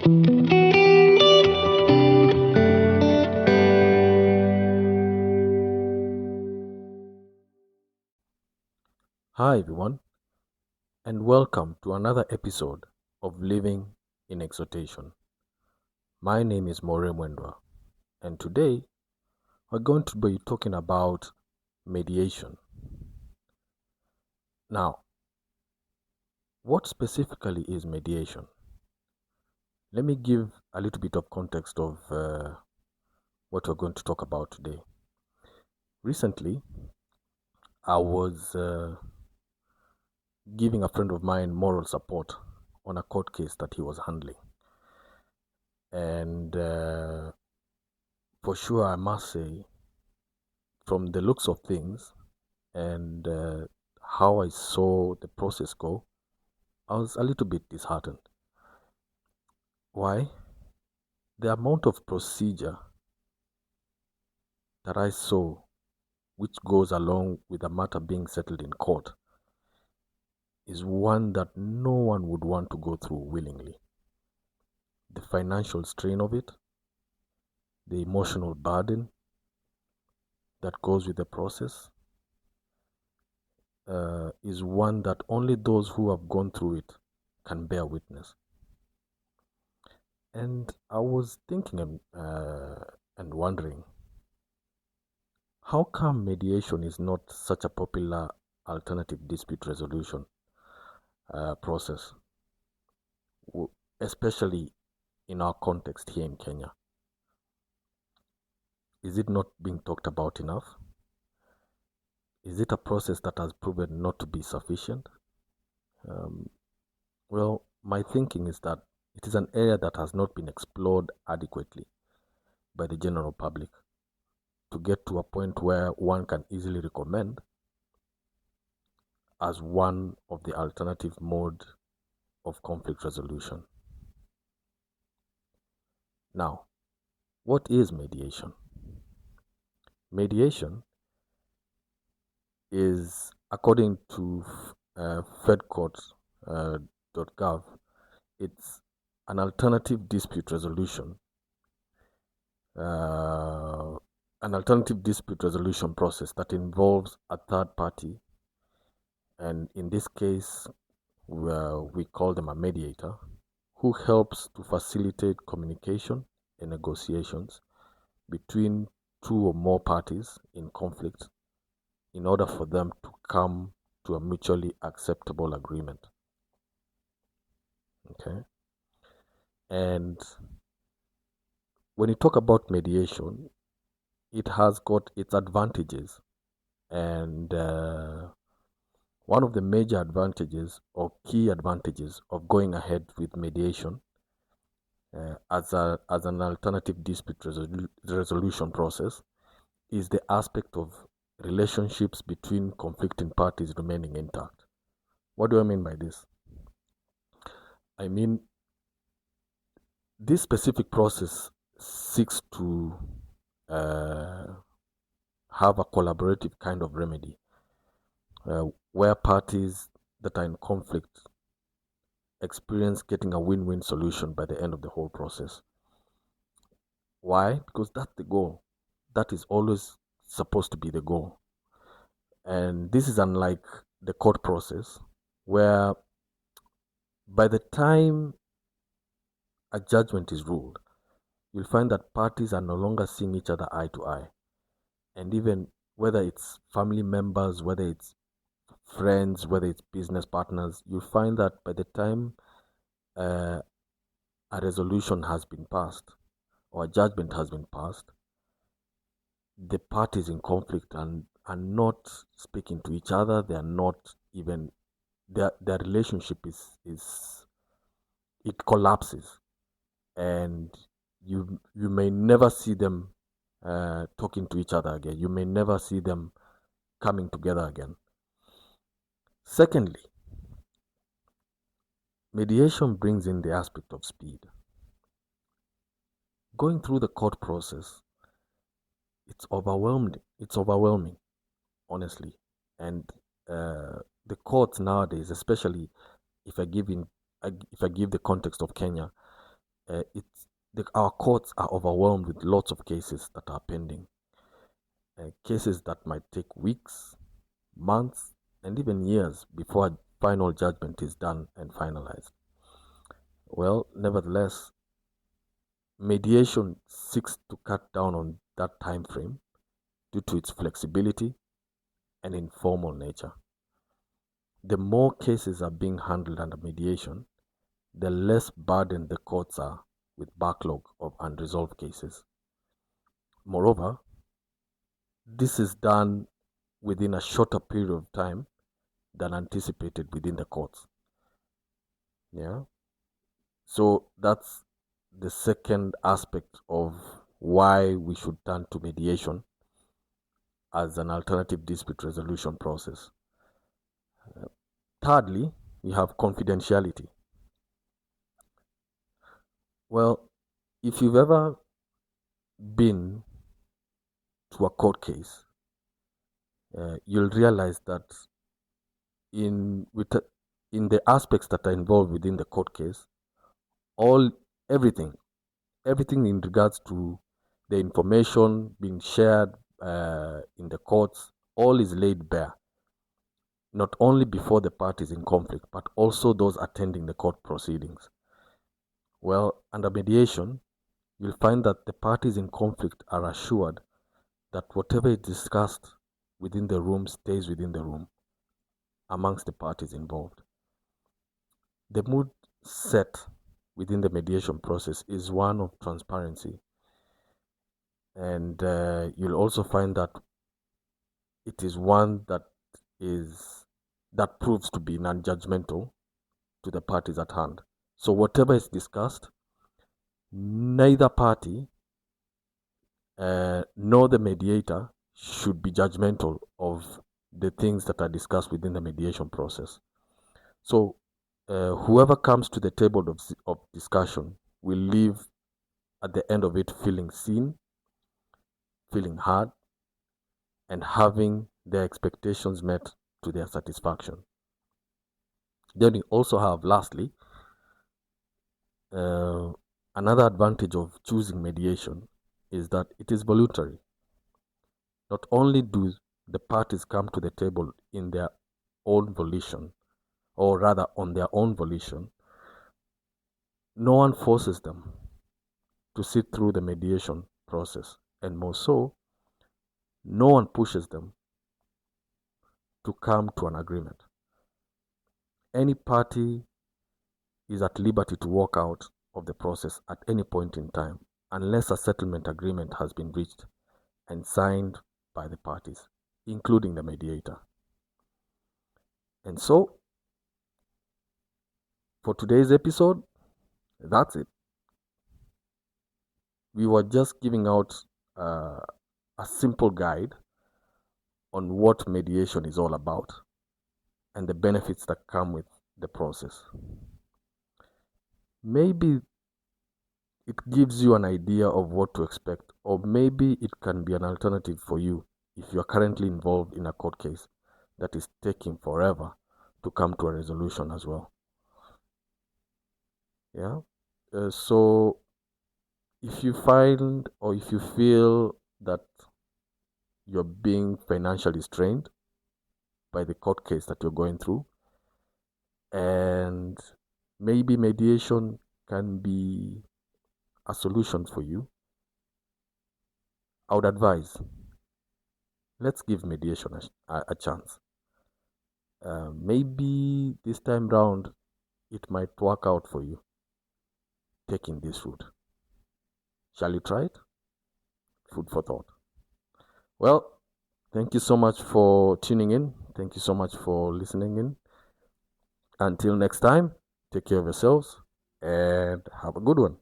Hi, everyone, and welcome to another episode of Living in Exhortation. My name is More Mwendwa, and today we're going to be talking about mediation. Now, what specifically is mediation? Let me give a little bit of context of what we're going to talk about today. Recently, I was giving a friend of mine moral support on a court case that he was handling. And for sure, I must say, from the looks of things and how I saw the process go, I was a little bit disheartened. Why? The amount of procedure that I saw, which goes along with the matter being settled in court, is one that no one would want to go through willingly. The financial strain of it, the emotional burden that goes with the process, is one that only those who have gone through it can bear witness. And I was thinking and wondering, how come mediation is not such a popular alternative dispute resolution process, especially in our context here in Kenya? Is it not being talked about enough? Is it a process that has proven not to be sufficient? Well, my thinking is that it is an area that has not been explored adequately by the general public to get to a point where one can easily recommend as one of the alternative mode of conflict resolution. Now, what is mediation? Mediation is, according to fedcourt.gov, it's an alternative dispute resolution, process that involves a third party, and in this case, we call them a mediator, who helps to facilitate communication and negotiations between two or more parties in conflict in order for them to come to a mutually acceptable agreement. Okay? And when you talk about mediation, it has got its advantages. And one of the major advantages or key advantages of going ahead with mediation as an alternative dispute resolution process is the aspect of relationships between conflicting parties remaining intact. What do I mean by this? I mean, this specific process seeks to have a collaborative kind of remedy where parties that are in conflict experience getting a win-win solution by the end of the whole process. Why? Because that's the goal. That is always supposed to be the goal. And this is unlike the court process, where by the time a judgment is ruled, you'll find that parties are no longer seeing each other eye to eye. And even whether it's family members, whether it's friends, whether it's business partners, you'll find that by the time a resolution has been passed or a judgment has been passed, the parties in conflict are not speaking to each other. They are not even, their relationship is it collapses, and you may never see them talking to each other again. You may never see them coming together again. Secondly, mediation brings in the aspect of speed. Going through the court process, it's overwhelming, honestly. And the courts nowadays, especially if I give the context of Kenya, our courts are overwhelmed with lots of cases that are pending, cases that might take weeks, months, and even years before a final judgment is done and finalized. Well, nevertheless, mediation seeks to cut down on that time frame due to its flexibility and informal nature. The more cases are being handled under mediation, the less burdened the courts are with backlog of unresolved cases. Moreover, this is done within a shorter period of time than anticipated within the courts. Yeah. So that's the second aspect of why we should turn to mediation as an alternative dispute resolution process. Thirdly, we have confidentiality. Well, if you've ever been to a court case, you'll realize that in the aspects that are involved within the court case, all everything in regards to the information being shared in the courts, all is laid bare, not only before the parties in conflict, but also those attending the court proceedings. Well, under mediation, you'll find that the parties in conflict are assured that whatever is discussed within the room stays within the room amongst the parties involved. The mood set within the mediation process is one of transparency, and you'll also find that it is one that proves to be non-judgmental to the parties at hand. So whatever is discussed, neither party nor the mediator should be judgmental of the things that are discussed within the mediation process. So whoever comes to the table of discussion will leave at the end of it feeling seen, feeling heard, and having their expectations met to their satisfaction. Then you also have, lastly, another advantage of choosing mediation is that it is voluntary. Not only do the parties come to the table in their own volition, or rather on their own volition, no one forces them to sit through the mediation process, and more so, no one pushes them to come to an agreement. Any party is at liberty to walk out of the process at any point in time, unless a settlement agreement has been reached and signed by the parties, including the mediator. And so, for today's episode, that's it. We were just giving out a simple guide on what mediation is all about and the benefits that come with the process. Maybe it gives you an idea of what to expect, or maybe it can be an alternative for you if you are currently involved in a court case that is taking forever to come to a resolution as well. Yeah. So if you find, or if you feel that you're being financially strained by the court case that you're going through, and maybe mediation can be a solution for you, I would advise, let's give mediation a chance. Maybe this time round it might work out for you taking this route. Shall you try it? Food for thought. Well, thank you so much for tuning in. Thank you so much for listening in. Until next time, take care of yourselves and have a good one.